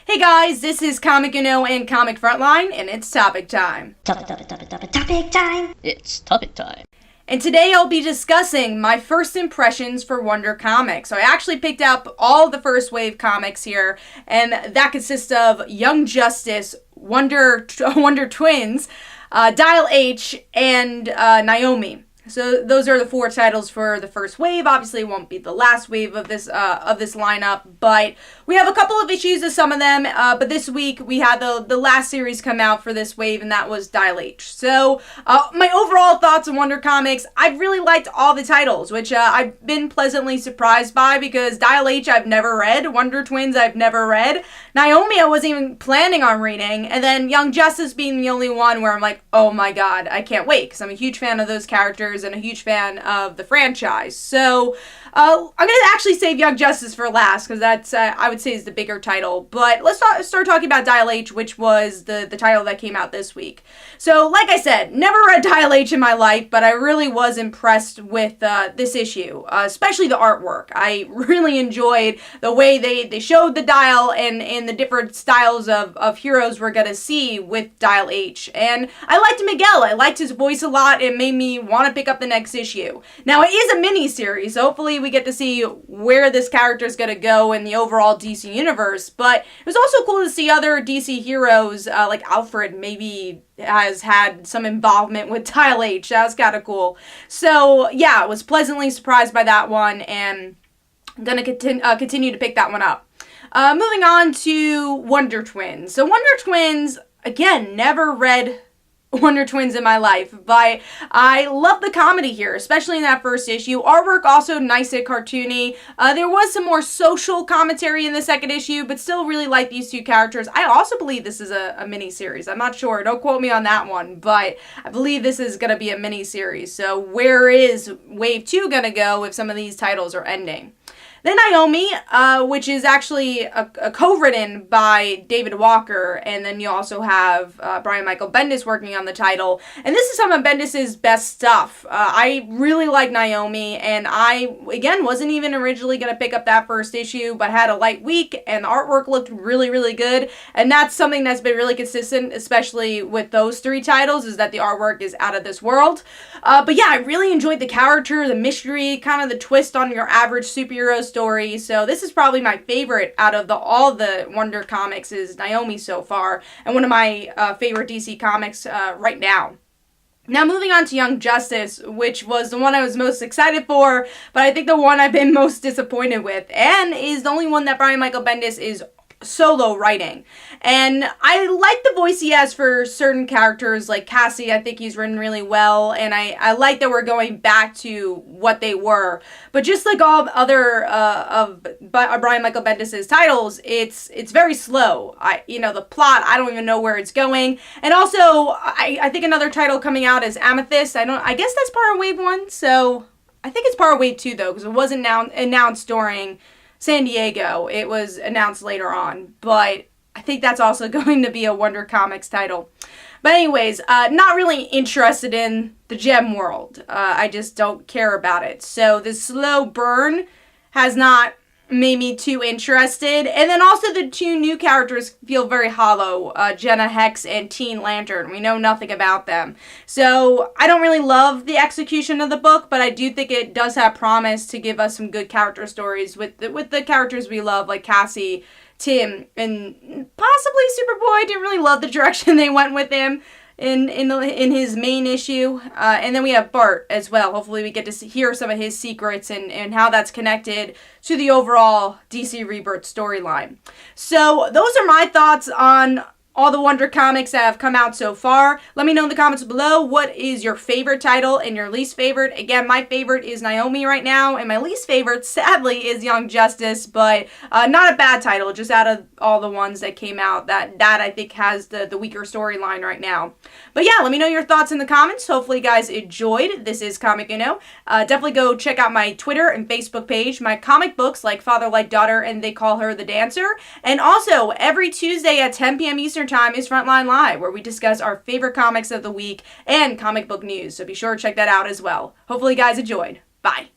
Hey guys, this is Comic Uno and Comic Frontline, and it's topic time. Topic time. It's topic time. And today I'll be discussing my first impressions for Wonder Comics. So I actually picked up all the first wave comics here, and that consists of Young Justice, Wonder Twins, Dial H, and Naomi. So those are the four titles for the first wave. Obviously, it won't be the last wave of this lineup, but we have a couple of issues of some of them. But this week we had the last series come out for this wave, and that was Dial H. So my overall thoughts on Wonder Comics, I've really liked all the titles, which I've been pleasantly surprised by because Dial H I've never read, Wonder Twins I've never read, Naomi I wasn't even planning on reading, and then Young Justice being the only one where I'm like, oh my god, I can't wait because I'm a huge fan of those characters and a huge fan of the franchise. So I'm going to actually save Young Justice for last because that's, I would say, is the bigger title. But let's start talking about Dial H, which was the title that came out this week. So, like I said, never read Dial H in my life, but I really was impressed with this issue, especially the artwork. I really enjoyed the way they showed the Dial and the different styles of heroes we're going to see with Dial H. And I liked Miguel. I liked his voice a lot. It made me want to pick up the next issue. Now, it is a mini-series, so hopefully we get to see where this character is going to go in the overall DC universe, but it was also cool to see other DC heroes, like Alfred maybe has had some involvement with Dial H. That was kind of cool. So, yeah, I was pleasantly surprised by that one, and I'm going to continue to pick that one up. Moving on to Wonder Twins. So, Wonder Twins, again, never read Wonder Twins in my life, but I love the comedy here, especially in that first issue. Artwork also nice and cartoony. There was some more social commentary in the second issue, but still really like these two characters. I also believe this is a mini-series. I'm not sure. Don't quote me on that one, but I believe this is going to be a mini-series. So where is Wave 2 going to go if some of these titles are ending? Then Naomi, which is actually a co-written by David Walker, and then you also have Brian Michael Bendis working on the title. And this is some of Bendis' best stuff. I really like Naomi, and I, again, wasn't even originally going to pick up that first issue, but had a light week, and the artwork looked really, really good. And that's something that's been really consistent, especially with those three titles, is that the artwork is out of this world. But yeah, I really enjoyed the character, the mystery, kind of the twist on your average superhero story. So this is probably my favorite out of all the Wonder comics is Naomi so far, and one of my favorite DC comics right now. Now moving on to Young Justice, which was the one I was most excited for, but I think the one I've been most disappointed with, and is the only one that Brian Michael Bendis is solo writing. And I like the voice he has for certain characters like Cassie. I think he's written really well, and I like that we're going back to what they were. But just like all other of Brian Michael Bendis' titles, it's very slow. The plot, I don't even know where it's going. And also, I think another title coming out is Amethyst. I guess that's part of Wave 1, so I think it's part of Wave 2 though, because it wasn't announced during San Diego. It was announced later on, but I think that's also going to be a Wonder Comics title. But anyways, not really interested in the Gem world. I just don't care about it. So the slow burn has not made me too interested. And then also the two new characters feel very hollow. Jenna Hex and Teen Lantern. We know nothing about them. So I don't really love the execution of the book, but I do think it does have promise to give us some good character stories with the characters we love, like Cassie, Tim, and possibly Superboy. Didn't really love the direction they went with him in his main issue. And then we have Bart as well. Hopefully we get to hear some of his secrets and how that's connected to the overall DC Rebirth storyline. So those are my thoughts on all the Wonder comics that have come out so far. Let me know in the comments below what is your favorite title and your least favorite. Again, my favorite is Naomi right now, and my least favorite, sadly, is Young Justice, but not a bad title, just out of all the ones that came out, that I think has the weaker storyline right now. But yeah, let me know your thoughts in the comments. Hopefully you guys enjoyed. This is Comic Uno. Definitely go check out my Twitter and Facebook page, my comic books like Father Like Daughter and They Call Her the Dancer. And also, every Tuesday at 10 p.m. Eastern Time is Frontline Live, where we discuss our favorite comics of the week and comic book news. So be sure to check that out as well. Hopefully you guys enjoyed. Bye.